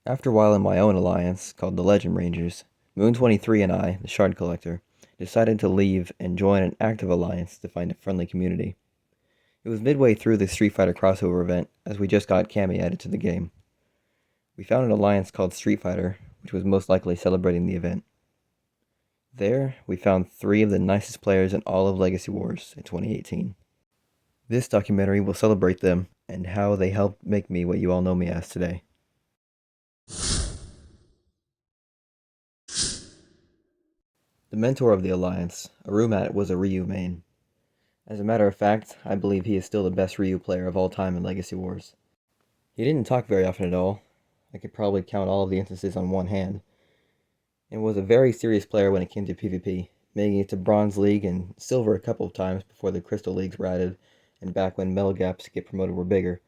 After a while in my own alliance, called the Legend Rangers, Moon23 and I, the Shard Collector, decided to leave and join an active alliance to find a friendly community. It was midway through the Street Fighter crossover event, as we just got Cammy added to the game. We found an alliance called Street Fighter, which was most likely celebrating the event. There, we found 3 of the nicest players in all of Legacy Wars in 2018. This documentary will celebrate them and how they helped make me what you all know me as today. The mentor of the Alliance, Arumat, was a Ryu main. As a matter of fact, I believe he is still the best Ryu player of all time in Legacy Wars. He didn't talk very often at all. I could probably count all of the instances on one hand, and was a very serious player when it came to PvP, making it to Bronze League and Silver a couple of times before the Crystal Leagues were added, and back when medal gaps to get promoted were bigger,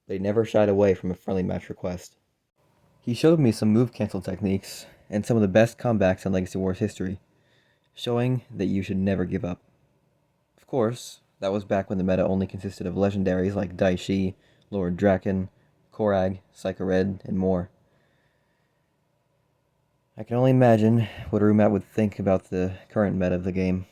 but he never shied away from a friendly match request. He showed me some move cancel techniques, and some of the best comebacks in Legacy Wars history, showing that you should never give up. Of course, that was back when the meta only consisted of legendaries like Daishi, Lord Draken, Korag, Psycho Red, and more. I can only imagine what Arumat would think about the current meta of the game.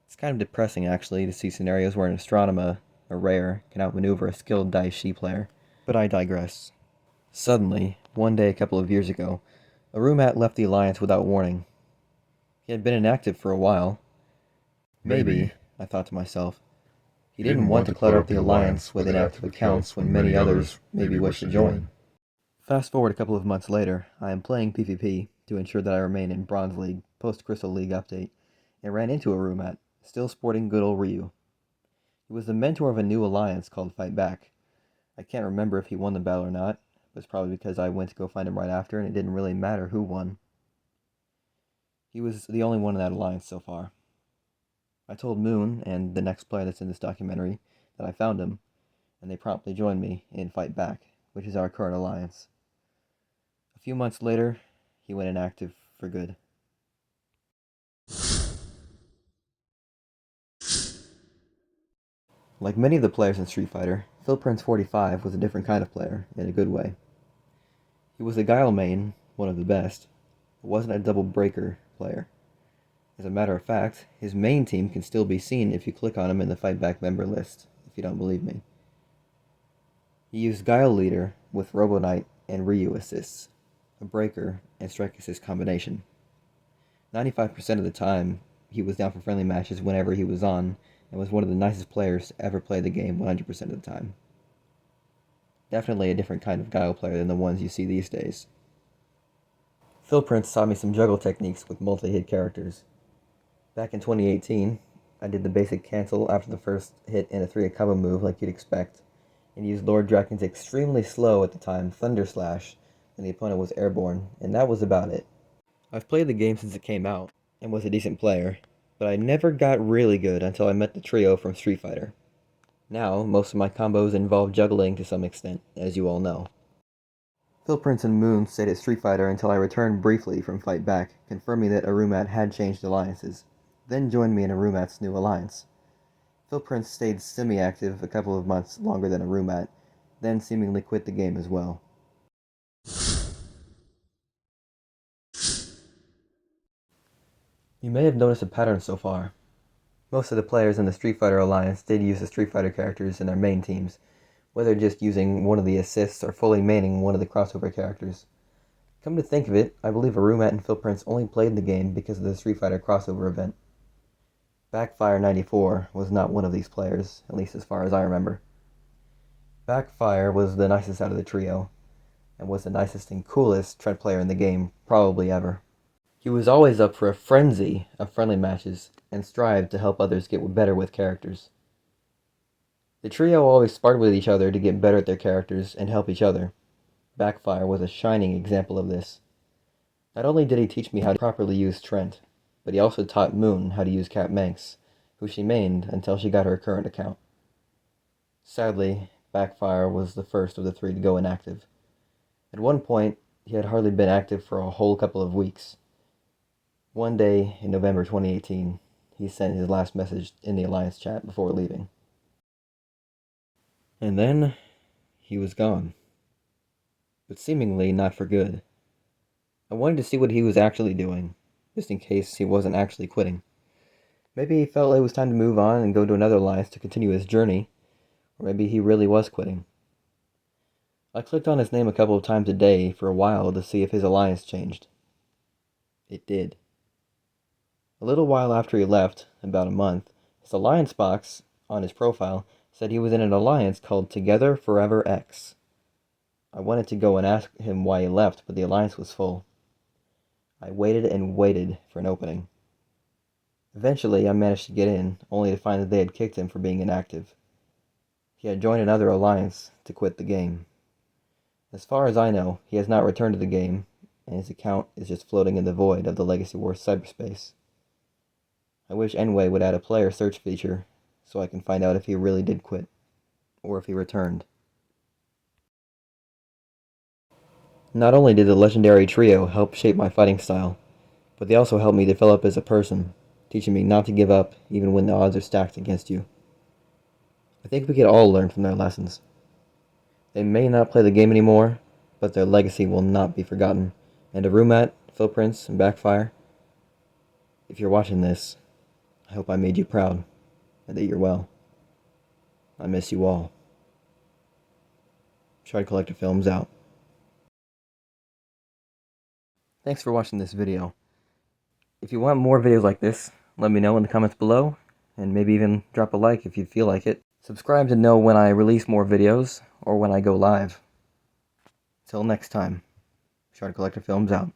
It's kind of depressing, actually, to see scenarios where an Astronema, a rare, can outmaneuver a skilled Daishi player, but I digress. Suddenly, one day a couple of years ago, Arumat left the Alliance without warning. He had been inactive for a while. Maybe, I thought to myself, he didn't want to clutter up the Alliance with inactive accounts when many others maybe wished to join. Fast forward a couple of months later, I am playing PvP to ensure that I remain in Bronze League post-Crystal League update, and ran into Arumat, still sporting good old Ryu. He was the mentor of a new alliance called Fight Back. I can't remember if he won the battle or not, but it's probably because I went to go find him right after and it didn't really matter who won. He was the only one in that alliance so far. I told Moon, and the next player that's in this documentary, that I found him, and they promptly joined me in Fight Back, which is our current alliance. A few months later, he went inactive for good. Like many of the players in Street Fighter, PhilPrince45 was a different kind of player, in a good way. He was a Guile main, one of the best, but wasn't a double breaker player. As a matter of fact, his main team can still be seen if you click on him in the Fight Back member list, if you don't believe me. He used Guile Leader with Robo Knight and Ryu assists, a breaker and strike assist combination. 95% of the time, he was down for friendly matches whenever he was on, and was one of the nicest players to ever play the game 100% of the time. Definitely a different kind of Guile player than the ones you see these days. PhilPrince taught me some juggle techniques with multi-hit characters. Back in 2018, I did the basic cancel after the first hit in a 3-hit combo move like you'd expect, and used Lord Draken's extremely slow at the time Thunder Slash when the opponent was airborne, and that was about it. I've played the game since it came out, and was a decent player, but I never got really good until I met the trio from Street Fighter. Now, most of my combos involve juggling to some extent, as you all know. PhilPrince and Moon stayed at Street Fighter until I returned briefly from Fight Back, confirming that Arumat had changed alliances, then joined me in Arumat's new alliance. PhilPrince stayed semi-active a couple of months longer than Arumat, then seemingly quit the game as well. You may have noticed a pattern so far. Most of the players in the Street Fighter Alliance did use the Street Fighter characters in their main teams, whether just using one of the assists or fully maining one of the crossover characters. Come to think of it, I believe Arumat and PhilPrince only played the game because of the Street Fighter crossover event. Backfire 94 was not one of these players, at least as far as I remember. Backfire was the nicest out of the trio, and was the nicest and coolest Trent player in the game, probably ever. He was always up for a frenzy of friendly matches, and strived to help others get better with characters. The trio always sparred with each other to get better at their characters and help each other. Backfire was a shining example of this. Not only did he teach me how to properly use Trent, but he also taught Moon how to use Cat Manx, who she mained until she got her current account. Sadly, Backfire was the first of the 3 to go inactive. At one point, he had hardly been active for a whole couple of weeks. One day in November 2018, he sent his last message in the Alliance chat before leaving. And then, he was gone. but seemingly not for good. I wanted to see what he was actually doing, just in case he wasn't actually quitting. Maybe he felt it was time to move on and go to another alliance to continue his journey, or maybe he really was quitting. I clicked on his name a couple of times a day for a while to see if his alliance changed. It did. A little while after he left, about a month, his alliance box on his profile said he was in an alliance called Together Forever X. I wanted to go and ask him why he left, but the alliance was full. I waited and waited for an opening. Eventually, I managed to get in, only to find that they had kicked him for being inactive. He had joined another alliance to quit the game. As far as I know, he has not returned to the game, and his account is just floating in the void of the Legacy Wars cyberspace. I wish Enway would add a player search feature so I can find out if he really did quit, or if he returned. Not only did the legendary trio help shape my fighting style, but they also helped me develop as a person, teaching me not to give up even when the odds are stacked against you. I think we could all learn from their lessons. They may not play the game anymore, but their legacy will not be forgotten. And Arumat, Footprints, and Backfire, if you're watching this, I hope I made you proud, and that you're well. I miss you all. Shard Collector Films out. Thanks for watching this video. If you want more videos like this, let me know in the comments below, and maybe even drop a like if you feel like it. Subscribe to know when I release more videos, or when I go live. Till next time, Shard Collector Films out.